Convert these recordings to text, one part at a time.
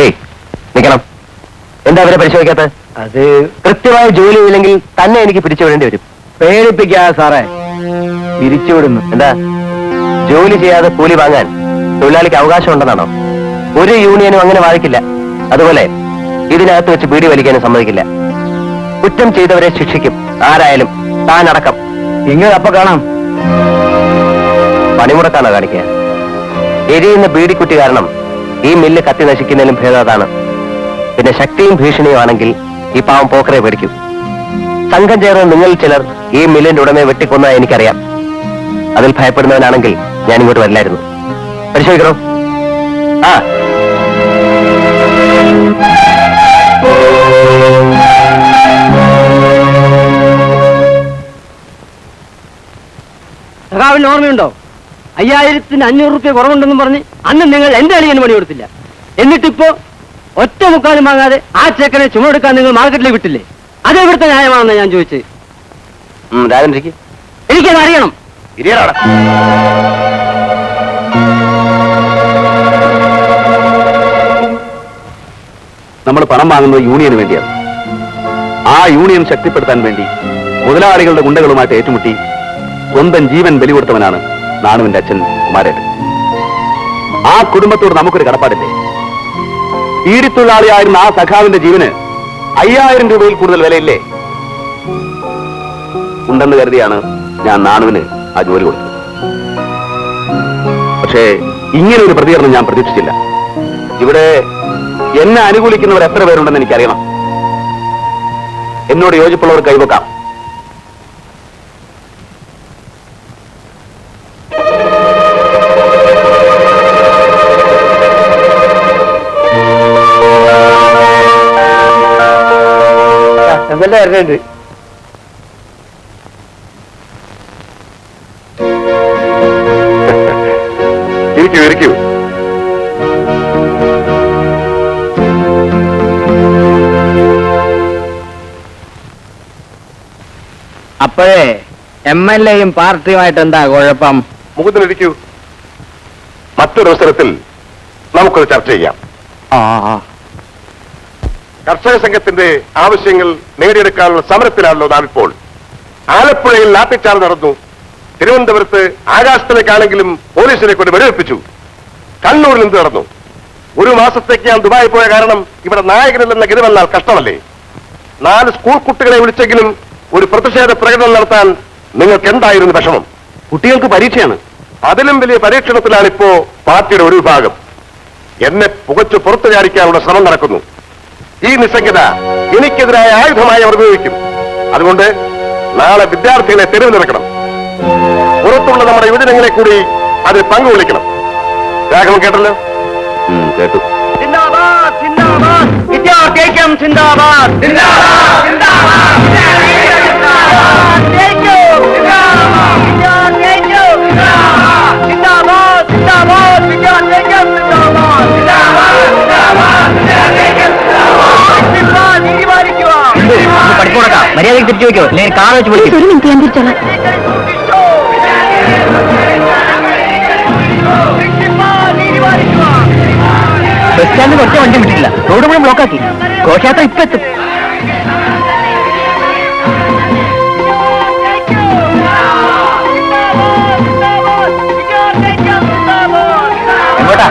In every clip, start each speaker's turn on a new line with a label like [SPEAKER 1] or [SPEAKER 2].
[SPEAKER 1] ഏയ് നിൽക്കണം. എന്താ അവരെ പരിശോധിക്കാത്ത? അത് കൃത്യമായ ജോലി ഇല്ലെങ്കിൽ തന്നെ എനിക്ക് പിരിച്ചുവിടേണ്ടി വരും. പേടിപ്പിക്കാതെ സാറേ, പിരിച്ചുവിടുന്നു. എന്താ ജോലി ചെയ്യാതെ കൂലി വാങ്ങാൻ തൊഴിലാളിക്ക് അവകാശം ഉണ്ടെന്നാണോ? ഒരു യൂണിയനും അങ്ങനെ വാഴിക്കില്ല. അതുപോലെ ഇതിനകത്ത് വെച്ച് ബീഡി വലിക്കാനും സമ്മതിക്കില്ല. കുറ്റം ചെയ്തവരെ ശിക്ഷിക്കും, ആരായാലും, താനടക്കം. ഇങ്ങനെ അപ്പൊ കാണാം. പണിമുടക്കാണോ കാണിക്കുക? എരിയുന്ന ബീഡിക്കുറ്റി കാരണം ഈ മില്ല് കത്തി നശിക്കുന്നതിലും ഭേദമാണ്. പിന്നെ ശക്തിയും ഭീഷണിയും ആണെങ്കിൽ ഈ പാവം പോക്കറെ പേടിക്കും. സംഘം ചേർന്ന് നിങ്ങൾ ചിലർ ഈ മില്ലിന്റെ ഉടമയെ വെട്ടിക്കൊന്ന എനിക്കറിയാം. അതിൽ ഭയപ്പെടുന്നവനാണെങ്കിൽ ഞാൻ ഇങ്ങോട്ട് വരില്ലായിരുന്നു. പരിശോധിക്കണോ? ആ
[SPEAKER 2] സഖാവിന് ഓർമ്മയുണ്ടോ? 5500 രൂപ കുറവുണ്ടെന്നും പറഞ്ഞ് അന്ന് നിങ്ങൾ എന്റെ അളിയന് പണി കൊടുത്തില്ല. എന്നിട്ടിപ്പോ ഒറ്റ മുക്കാലും വാങ്ങാതെ ആ ചെക്കനെ ചുമടെടുക്കാൻ നിങ്ങൾ മാർക്കറ്റിലേക്ക് വിട്ടില്ലേ? അത് ഇവിടുത്തെ ന്യായമാണെന്ന് ഞാൻ ചോദിച്ചത്. എനിക്കത് അറിയണം.
[SPEAKER 1] നമ്മൾ പണം വാങ്ങുന്നത് യൂണിയന് വേണ്ടിയാണ്. ആ യൂണിയൻ ശക്തിപ്പെടുത്താൻ വേണ്ടി മുതലാളികളുടെ ഗുണ്ടകളുമായിട്ട് ഏറ്റുമുട്ടി സ്വന്തം ജീവൻ ബലി കൊടുത്തവനാണ് നാണുവിന്റെ അച്ഛൻ കുമാരേട്ടൻ. ആ കുടുംബത്തോട് നമുക്കൊരു കടപ്പാടില്ലേ? ഈടിത്തൊഴിലാളിയായിരുന്ന ആ സഖാവിന്റെ ജീവന് 5000 രൂപയിൽ കൂടുതൽ വിലയില്ലേ? ഉണ്ടെന്ന് കരുതിയാണ് ഞാൻ നാണുവിന് ആ ജോലി കൊടുത്തത്. പക്ഷേ ഇങ്ങനെ ഒരു പ്രതികരണം ഞാൻ പ്രതീക്ഷിച്ചില്ല. ഇവിടെ എന്നെ അനുകൂലിക്കുന്നവർ എത്ര പേരുണ്ടെന്ന് എനിക്കറിയണം. എന്നോട് യോജിപ്പുള്ളവർ കൈവക്കാം.
[SPEAKER 2] വരണുണ്ട്.
[SPEAKER 1] ഇരിക്കൂ.
[SPEAKER 2] അപ്പോഴേ MLA-യും പാർട്ടിയുമായിട്ട് എന്താ കുഴപ്പം?
[SPEAKER 1] മുഖത്തിലിരിക്കൂ. മറ്റൊരവസരത്തിൽ നമുക്കൊരു ചർച്ച ചെയ്യാം. കർഷക സംഘത്തിന്റെ ആവശ്യങ്ങൾ നേടിയെടുക്കാനുള്ള സമരത്തിലാണല്ലോ നാം ഇപ്പോൾ. ആലപ്പുഴയിൽ ലാത്തിച്ചാർജ് നടന്നു. തിരുവനന്തപുരത്ത് ആകാശത്തിലേക്കാണെങ്കിലും പോലീസിനെ കൊണ്ട് വെടിവെപ്പിച്ചു. കണ്ണൂരിൽ എന്ത് നടന്നു? ഒരു മാസത്തേക്ക് ഞാൻ ദുബായി പോയ കാരണം ഇവിടെ നായകനില്ലെന്ന ഗതി വന്നാൽ കഷ്ടമല്ലേ? 4 സ്കൂൾ കുട്ടികളെ വിളിച്ചെങ്കിലും ഒരു പ്രതിഷേധ പ്രകടനം നടത്താൻ നിങ്ങൾക്ക് എന്തായിരുന്നു വിഷമം? കുട്ടികൾക്ക് പരീക്ഷയാണ്. അതിലും വലിയ പരീക്ഷണത്തിലാണിപ്പോ പാർട്ടിയുടെ ഒരു വിഭാഗം. എന്നെ പുകച്ചു പുറത്തു ചാടിക്കാനുള്ള ശ്രമം നടക്കുന്നു. ഈ നിസ്സംഗത എനിക്കെതിരായ ആയുധമായി അവർ ഉപയോഗിക്കും. അതുകൊണ്ട് നാളെ വിദ്യാർത്ഥികളെ തെരുവിലിറക്കണം. പുറത്തുള്ള നമ്മുടെ യുവജനങ്ങളെ കൂടി അതിൽ പങ്കുകൊള്ളിക്കണം. രാഘവൻ കേട്ടല്ലോ? കേട്ടു.
[SPEAKER 2] വിദ്യാർത്ഥിക്കും സിന്ദാബാദ്. മര്യാദയ്ക്ക് തിരിച്ചു വയ്ക്കോ, അല്ലെങ്കിൽ കാർ വെച്ച് വിളിക്കും. ഒരു മിനിറ്റ്, ഞാൻ തിരിച്ചോളാം. ബസ് സ്റ്റാൻഡിൽ ഒറ്റ വണ്ടി വിട്ടില്ല. റോഡ് മുഴുവൻ ബ്ലോക്കാക്കി. ഘോഷയാത്ര ഇപ്പൊ എത്തും. എങ്ങോട്ടാ?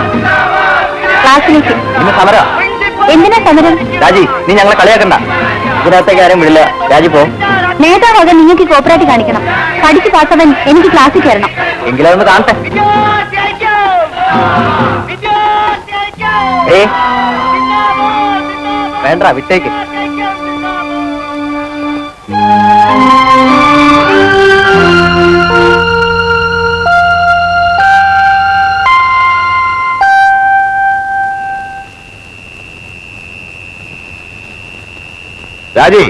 [SPEAKER 2] ക്ലാസ്സിലേക്ക്. ഇന്ന് സമരം. എന്തിനാ സമരം? രാജി, നീ ഞങ്ങളെ കളിയാക്കണ്ട. ഇതിനകത്തേക്ക് ആരും വിടില്ല. രാജി പോ. നേതാവാകാൻ നിങ്ങൾക്ക് കോപ്പറേറ്റ് കാണിക്കണം. പഠിച്ച് പാസ്സവൻ എനിക്ക് ക്ലാസ്സിൽ കയറണം. എങ്കിലും അതൊന്ന് കാണട്ടെ. വേണ്ട, വിട്ടേക്ക്.
[SPEAKER 1] രാജി,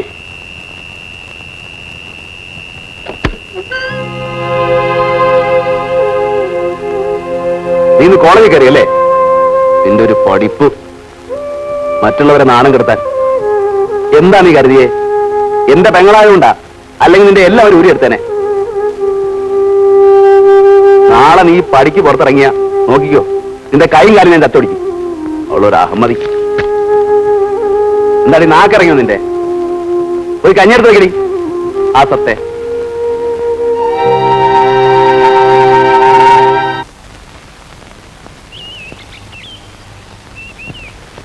[SPEAKER 1] നീ ഇന്ന് കോളേജിൽ കയറിയല്ലേ? നിന്റെ ഒരു പഠിപ്പ്, മറ്റുള്ളവരെ നാണം കെടുത്താൻ. എന്താ നീ കരുതിയേ? എന്റെ പെങ്ങളായതുകൊണ്ടാ? അല്ലെങ്കിൽ നിന്റെ എല്ലാവരും ഊരിയെടുത്തേനെ. നാളെ നീ പഠിക്ക് പുറത്തിറങ്ങിയ നോക്കിക്കോ,
[SPEAKER 3] നിന്റെ കൈയും കാര്യം ഞാൻ തത്തൊടിക്കും. അവളൊരു അഹമ്മതി. എന്താടി നാക്കിറങ്ങിയോ നിന്റെ? ഒരു കഞ്ഞെടുത്ത് വെക്കടി ആ സത്തെ.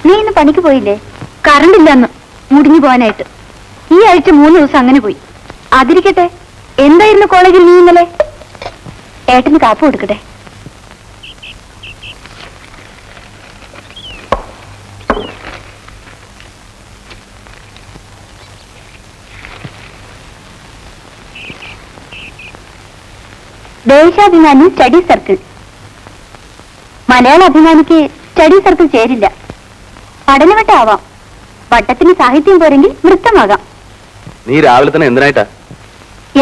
[SPEAKER 2] നീ ഇന്ന് പണിക്ക് പോയില്ലേ? കറണ്ട് ഇല്ലെന്ന് മുടിഞ്ഞു പോകാനായിട്ട്. ഈ ആഴ്ച 3 ദിവസം അങ്ങനെ പോയി. അതിരിക്കട്ടെ, എന്തായിരുന്നു കോളേജിൽ നീ ഇന്നലെ? ഏട്ടന് കാപ്പ് കൊടുക്കട്ടെ. Deshabhimani study circle. മലയാള അഭിമാനിക്ക് സ്റ്റഡി സർക്കിൾ ചേരില്ല. പഠനവട്ടമാവാം. വട്ടത്തിന് സാഹിത്യം പോരെങ്കിൽ നൃത്തമാകാം.
[SPEAKER 3] നീ രാവിലെ തന്നെ എന്തിനായിട്ടാ?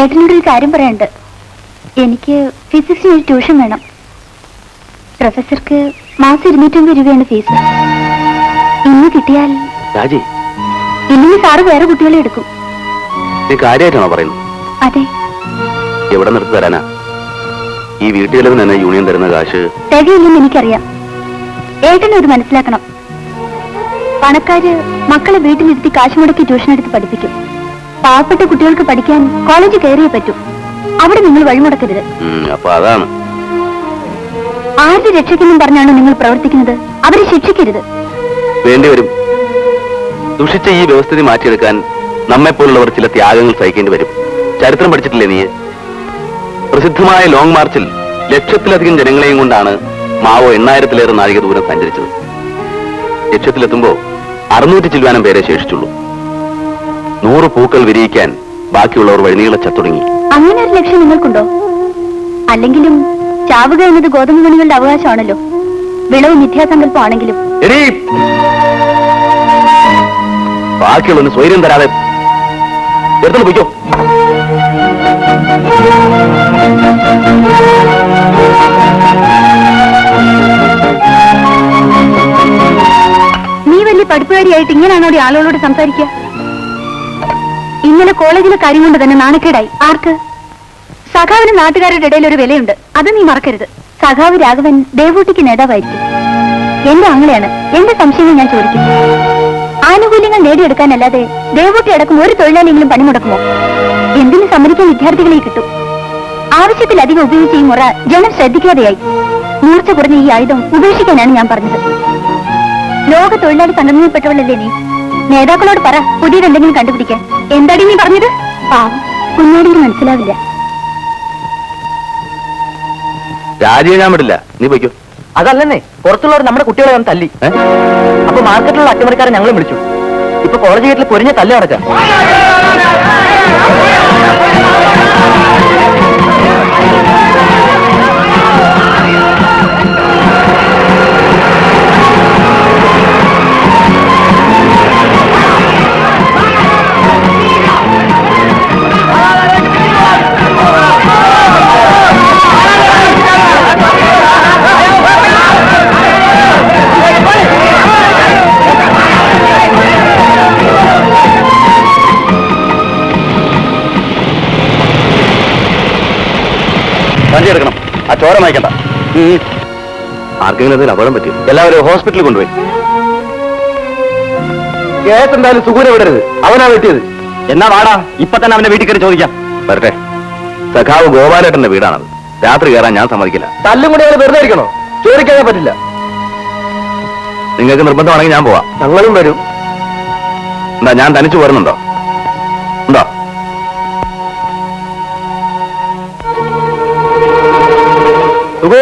[SPEAKER 2] ഏട്ടനോട് ഒരു കാര്യം പറയാനുണ്ട്. എനിക്ക് ഫിസിക്സിന് ഒരു ട്യൂഷൻ വേണം. പ്രൊഫസർക്ക് മാസം 250 രൂപയാണ് ഫീസ്. ഇന്ന് കിട്ടിയാൽ
[SPEAKER 3] രാജി,
[SPEAKER 2] ഇല്ലെങ്കിൽ സാറ് വേറെ കുട്ടികളെ എടുക്കും.
[SPEAKER 3] നീ കാര്യമായിട്ടാണോ പറയുന്നത്?
[SPEAKER 2] അതെ.
[SPEAKER 3] എവിടെ നിർത്തി തരാനാ? ഈ വീട്ടിലും തന്നെ യൂണിയൻ തരുന്ന കാശ്
[SPEAKER 2] തികയില്ലെന്ന് എനിക്കറിയാം. ഏട്ടനൊരു മനസ്സിലാക്കണം. പണക്കാര് മക്കളെ വീട്ടിലിരുത്തി കാശ് മുടക്കി ട്യൂഷൻ എടുത്ത് പഠിപ്പിക്കും. പാവപ്പെട്ട കുട്ടികൾക്ക് പഠിക്കാൻ കോളേജ് കയറിയേ പറ്റൂ. അവിടെ നിങ്ങൾ വഴിമുടക്കരുത്.
[SPEAKER 3] അപ്പൊ അതാണ്.
[SPEAKER 2] ആരുടെ രക്ഷയ്ക്കെന്നും പറഞ്ഞാണ് നിങ്ങൾ പ്രവർത്തിക്കുന്നത്. അവരെ ശിക്ഷിക്കരുത്.
[SPEAKER 3] വേണ്ടിവരും. ദുഷിച്ച ഈ വ്യവസ്ഥിതി മാറ്റിയെടുക്കാൻ നമ്മെപ്പോലുള്ളവർ ചില ത്യാഗങ്ങൾ സഹിക്കേണ്ടി വരും. ചരിത്രം പഠിച്ചിട്ടില്ലേ നീ? പ്രസിദ്ധമായ ലോങ് മാർച്ചിൽ ലക്ഷത്തിലധികം ജനങ്ങളെയും കൊണ്ടാണ് മാവോ 8000-ലേറെ നാഴിക ദൂരം സഞ്ചരിച്ചത്. ലക്ഷ്യത്തിലെത്തുമ്പോ 600 ചില്ലുവാനം പേരെ ശേഷിച്ചുള്ളൂ. 100 പൂക്കൾ വിരിയിക്കാൻ ബാക്കിയുള്ളവർ വഴിനീള ചത്തുടങ്ങി.
[SPEAKER 2] അങ്ങനെ ഒരു ലക്ഷ്യം നിങ്ങൾക്കുണ്ടോ? അല്ലെങ്കിലും ചാവുക എന്നത് ഗോതമ്പ് മണികളുടെ അവകാശമാണല്ലോ. വിളവ് മിഥ്യാസങ്കല്പമാണെങ്കിലും.
[SPEAKER 3] ബാക്കിയുള്ളവന് സ്വൈര്യം തരാതെ എടുത്തു പോയിക്കോ.
[SPEAKER 2] നീ വലിയ പഠിപ്പുകാരിയായിട്ട് ഇങ്ങനെയാണോ ആളുകളോട് സംസാരിക്കുക? ഇന്നലെ കോളേജിലെ കാര്യം കൊണ്ട് തന്നെ നാണക്കേടായി. ആർക്ക്? സഖാവിന് നാട്ടുകാരുടെ ഇടയിൽ ഒരു വിലയുണ്ട്. അത് നീ മറക്കരുത്. സഖാവ് രാഘവൻ ദേവൂട്ടിക്ക് നേതാവായിരിക്കും. എന്റെ ആങ്ങളെയാണ്. എന്റെ സംശയങ്ങൾ ഞാൻ ചോദിക്കും. ആനുകൂല്യങ്ങൾ നേടിയെടുക്കാനല്ലാതെ ദേവൂട്ടി അടക്കം ഒരു തൊഴിലാളിയെങ്കിലും പണിമുടക്കുമോ? എന്തിനു സമ്മതിക്കാൻ വിദ്യാർത്ഥികളെ കിട്ടും. ആവശ്യത്തിലധികം ഉപയോഗിച്ച ഈ മുറ ജനം ശ്രദ്ധിക്കാതെയായി. മൂർച്ച കുറഞ്ഞ ഈ ആയുധം ഉപേക്ഷിക്കാനാണ് ഞാൻ പറഞ്ഞത്. ലോക തൊഴിലാളി സംഘടനയിൽപ്പെട്ടവളല്ലേ നീ? നേതാക്കളോട് പറ പുതിയതെന്തെങ്കിലും കണ്ടുപിടിക്കാൻ. എന്താടി നീ പറഞ്ഞത്? പാവം കുഞ്ഞോടിന് മനസ്സിലാവില്ല.
[SPEAKER 3] രാജിയെ ഞാൻ വിടില്ല. നീ പോയിക്കോ.
[SPEAKER 4] അതല്ലെന്നേ, പുറത്തുള്ളവർ നമ്മുടെ കുട്ടികളെ വന്ന് തല്ലി. അപ്പൊ മാർക്കറ്റിലുള്ള അട്ടിമറിക്കാരെ ഞങ്ങളും വിളിച്ചു. ഇപ്പൊ കോളേജ് ഗേറ്റിൽ പൊരിഞ്ഞ തല്ല് നടക്കാം.
[SPEAKER 3] വണ്ടി എടുക്കണം. ആ ചോര മായ്ക്കണ്ട. ആർക്കെങ്കിലും അതിൽ അപകടം പറ്റും. എല്ലാവരും ഹോസ്പിറ്റലിൽ കൊണ്ടുപോയി. കേട്ടെന്തായാലും സുഖൂരെ വിടരുത്. അവനാ വെട്ടിയത്. എന്നാ വാടാ, ഇപ്പൊ തന്നെ അവന്റെ വീട്ടിൽ കയറി ചോദിക്കാം. വരട്ടെ. സഖാവ് ഗോപാലേട്ടന്റെ വീടാണത്. രാത്രി കയറാൻ ഞാൻ സമ്മതിക്കില്ല.
[SPEAKER 4] തല്ലും കൂടി അവരെ വെറുതെ ഇരിക്കണോ? ചോദിക്കാൻ പറ്റില്ല.
[SPEAKER 3] നിങ്ങൾക്ക് നിർബന്ധമാണെങ്കിൽ ഞാൻ പോവാം.
[SPEAKER 4] ഞങ്ങളും വരും.
[SPEAKER 3] എന്താ, ഞാൻ തനിച്ചു പോരുന്നുണ്ടോ? ഉണ്ടോ? സുഖു,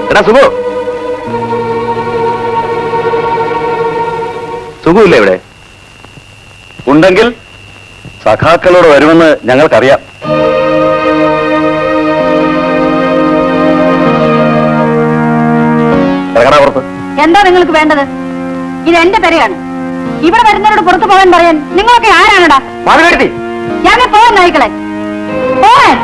[SPEAKER 3] എടാ സുഖു. സുഖമില്ല ഇവിടെ? ഉണ്ടെങ്കിൽ സഖാക്കളോട് വരുമെന്ന് ഞങ്ങൾക്കറിയാം. ഇറങ്ങടാ പുറത്ത്.
[SPEAKER 2] എന്താ നിങ്ങൾക്ക് വേണ്ടത്? ഇത് എന്റെ പെരയാണ്. ഇവിടെ വരുന്നവരോട് പുറത്തു പോകാൻ പറയാൻ നിങ്ങളൊക്കെ ആരാണടാ?
[SPEAKER 4] മാധുവേട്ടി,
[SPEAKER 2] ഞാൻ പോവാൻ നായിക്കളെ പോവാൻ.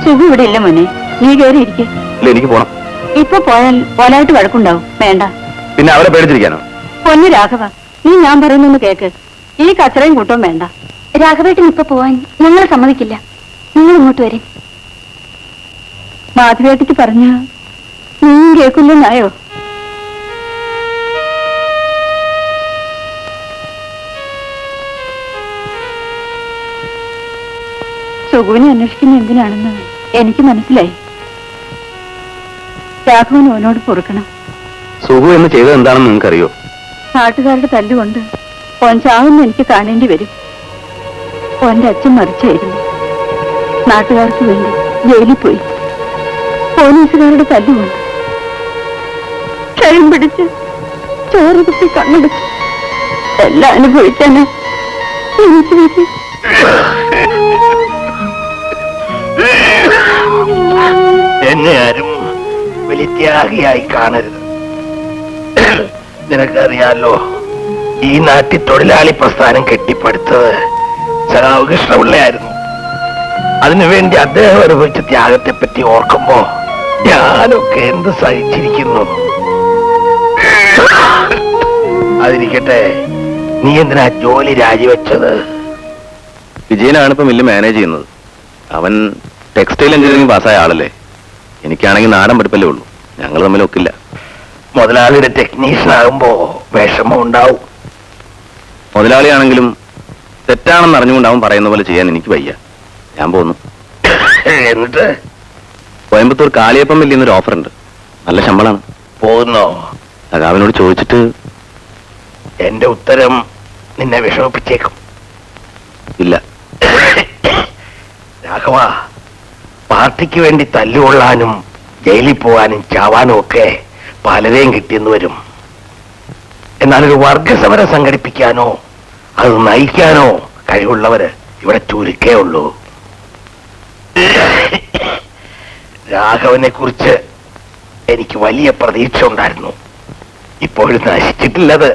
[SPEAKER 2] സുഖം ഇവിടെ ഇല്ല മോനെ, നീ കയറി ഇരിക്കെ.
[SPEAKER 3] ഇല്ല, എനിക്ക് പോണം.
[SPEAKER 2] ഇപ്പൊ പോയാൽ പോലായിട്ട് വഴക്കുണ്ടാവും. വേണ്ട.
[SPEAKER 3] പിന്നെ അവരെ പേടിച്ചിരിക്കാനോ?
[SPEAKER 2] പൊന്നു രാഘവ, നീ ഞാൻ പറയുന്നൊന്ന് കേക്ക്. ഈ കച്ചറയും കൂട്ടവും വേണ്ട. രാഘവേട്ടൻ ഇപ്പൊ പോവാൻ ഞങ്ങൾ സമ്മതിക്കില്ല. നിങ്ങൾ ഇങ്ങോട്ട് വരും. മാധവേട്ടിക്ക് പറഞ്ഞ നീയും കേൾക്കില്ലെന്നായോ? സുഖുവിനെ അന്വേഷിക്കുന്ന എന്തിനാണെന്ന് എനിക്ക് മനസ്സിലായി. രാഘവൻ ഓനോട് പൊറുക്കണം.
[SPEAKER 3] സുഖു എന്ന് ചെയ്തത് എന്താണെന്ന് നിങ്ങൾക്കറിയോ?
[SPEAKER 2] നാട്ടുകാരുടെ തല്ലുകൊണ്ട് ഓൻ ചാവുന്ന എനിക്ക് കാണേണ്ടി വരും. ഓന്റെ അച്ഛൻ മരിച്ചായിരുന്നു. നാട്ടുകാർക്ക് വേണ്ടി ജയിലിൽ പോയി. പോലീസുകാരുടെ തല്ലുകൊണ്ട് ക്ഷയം പിടിച്ച് ചോറ് കുത്തി കണ്ണടിച്ച് എല്ലാം അനുഭവിക്കാന് എനിക്ക് വിധി.
[SPEAKER 1] എന്നെ ആരും വലിയ ത്യാഗിയായി കാണരുത്. നിനക്കറിയാലോ, ഈ നാട്ടിൽ തൊഴിലാളി പ്രസ്ഥാനം കെട്ടിപ്പടുത്തത് സഖാവ് കൃഷ്ണപിള്ളയായിരുന്നു. അതിനുവേണ്ടി അദ്ദേഹം അനുഭവിച്ച ത്യാഗത്തെ പറ്റി ഓർക്കുമ്പോ ഞാനൊക്കെ എന്ത് സഹിച്ചിരിക്കുന്നു. അതിരിക്കട്ടെ, നീ എന്തിനാ ജോലി രാജിവെച്ചത്?
[SPEAKER 3] വിജയനാണ് ഇപ്പൊ മില്ല് മാനേജ് ചെയ്യുന്നത്. അവൻ ടെക്സ്റ്റൈൽ എഞ്ചിനീയറിംഗ് പാസ്സായ ആളല്ലേ. എനിക്കാണെങ്കിൽ നാടൻ പഠിപ്പല്ലേ ഉള്ളൂ. ഞങ്ങൾ തമ്മിൽ ഒക്കില്ല.
[SPEAKER 1] മുതലാളിയുടെ ടെക്നീഷ്യൻ ആകുമ്പോ വിഷമം ഉണ്ടാവും.
[SPEAKER 3] മുതലാളിയാണെങ്കിലും തെറ്റാണെന്ന് അറിഞ്ഞുകൊണ്ട് അവൻ പറയുന്ന പോലെ ചെയ്യാൻ എനിക്ക് വയ്യ. ഞാൻ പോന്നു.
[SPEAKER 1] എന്നിട്ട്
[SPEAKER 3] കോയമ്പത്തൂർ കാളിയപ്പം മില്ലിൽ നിന്നൊരു ഓഫർ ഉണ്ട്. നല്ല ശമ്പളമാണ്.
[SPEAKER 1] പോകുന്നോ?
[SPEAKER 3] അവനോട് ചോദിച്ചിട്ട്.
[SPEAKER 1] എന്റെ ഉത്തരം നിന്നെ വിഷമിപ്പിച്ചേക്കും.
[SPEAKER 3] ഇല്ല.
[SPEAKER 1] രാഘവ, പാർട്ടിക്ക് വേണ്ടി തല്ലുകൊള്ളാനും ജയിലിൽ പോകാനും ചാവാനും ഒക്കെ പലരെയും കിട്ടിയെന്ന് വരും. എന്നാൽ ഒരു വർഗസമരം സംഘടിപ്പിക്കാനോ അത് നയിക്കാനോ കഴിവുള്ളവര് ഇവിടെ ചുരുക്കേ ഉള്ളൂ. രാഘവനെ കുറിച്ച് എനിക്ക് വലിയ പ്രതീക്ഷ ഉണ്ടായിരുന്നു. ഇപ്പോഴും നശിച്ചിട്ടില്ലത്.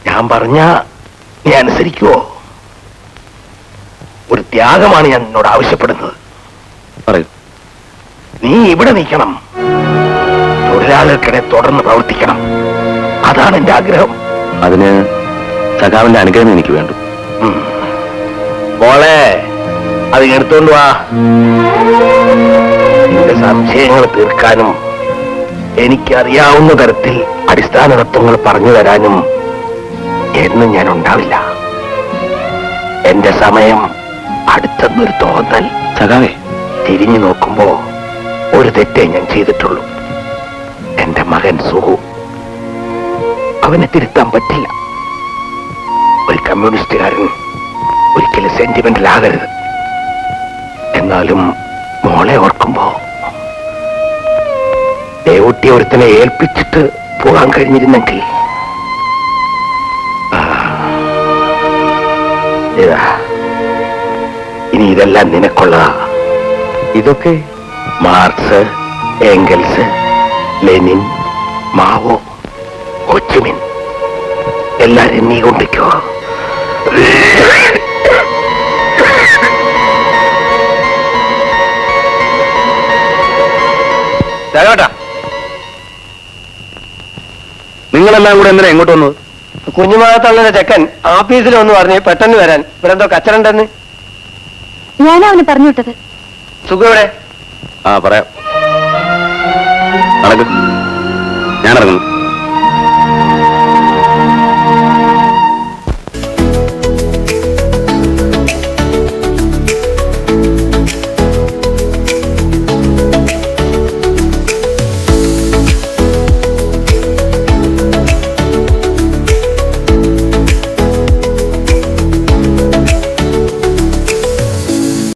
[SPEAKER 1] ഞാൻ പറഞ്ഞ നീ അനുസരിക്കുവോ? ഒരു ത്യാഗമാണ് ഞാൻ നിന്നോട് ആവശ്യപ്പെടുന്നത്.
[SPEAKER 3] പറയൂ.
[SPEAKER 1] നീ ഇവിടെ നിൽക്കണം. തൊഴിലാളികൾക്കിടെ തുടർന്ന് പ്രവർത്തിക്കണം. അതാണ് എന്റെ ആഗ്രഹം.
[SPEAKER 3] അതിന് സഖാവിന്റെ അനുഗ്രഹം എനിക്ക് വേണ്ടു.
[SPEAKER 1] മോളെ, അത് എടുത്തോണ്ട് വാ. എന്റെ സംശയങ്ങൾ തീർക്കാനും എനിക്കറിയാവുന്ന തരത്തിൽ അടിസ്ഥാന തത്വങ്ങൾ പറഞ്ഞു തരാനും എന്നും ഞാൻ ഉണ്ടാവില്ല. എന്റെ സമയം അടുത്തെന്നൊരു തോന്നൽ.
[SPEAKER 3] സഖാവേ,
[SPEAKER 1] തിരിഞ്ഞു നോക്കുമ്പോ ഒരു തെറ്റേ ഞാൻ ചെയ്തിട്ടുള്ളൂ. എന്റെ മകൻ സുഹു. അവനെ തിരുത്താൻ പറ്റില്ല. ഒരു കമ്മ്യൂണിസ്റ്റുകാരൻ ഒരിക്കലും സെന്റിമെന്റൽ ആകരുത്. എന്നാലും മോളെ ഓർക്കുമ്പോ ദേവൂട്ടി ഒരുത്തനെ ഏൽപ്പിച്ചിട്ട് പോകാൻ കഴിഞ്ഞിരുന്നെങ്കിൽ. ഇനി ഇതെല്ലാം നിനക്കുള്ളതാ.
[SPEAKER 3] ഇതൊക്കെ
[SPEAKER 1] marks, Engels, Lenin, Mao, Ho Chi Minh എല്ലാരും നീ കൊണ്ടിക്കോ.
[SPEAKER 3] നിങ്ങളെല്ലാം കൂടെ എന്തിനാ എങ്ങോട്ട് വന്നത്?
[SPEAKER 4] കുഞ്ഞുമാകത്തുള്ള ചെക്കൻ ആഫീസിൽ ഒന്ന് പറഞ്ഞ് പെട്ടെന്ന് വരാൻ. ഇവിടെ എന്തോ കച്ചറുണ്ടെന്ന്.
[SPEAKER 2] ഞാനാ അവന് പറഞ്ഞു വിട്ടത്.
[SPEAKER 4] സുഖം ഇവിടെ.
[SPEAKER 3] പറയാം. നടക്കും. ഞാൻ ഇറങ്ങുന്നു.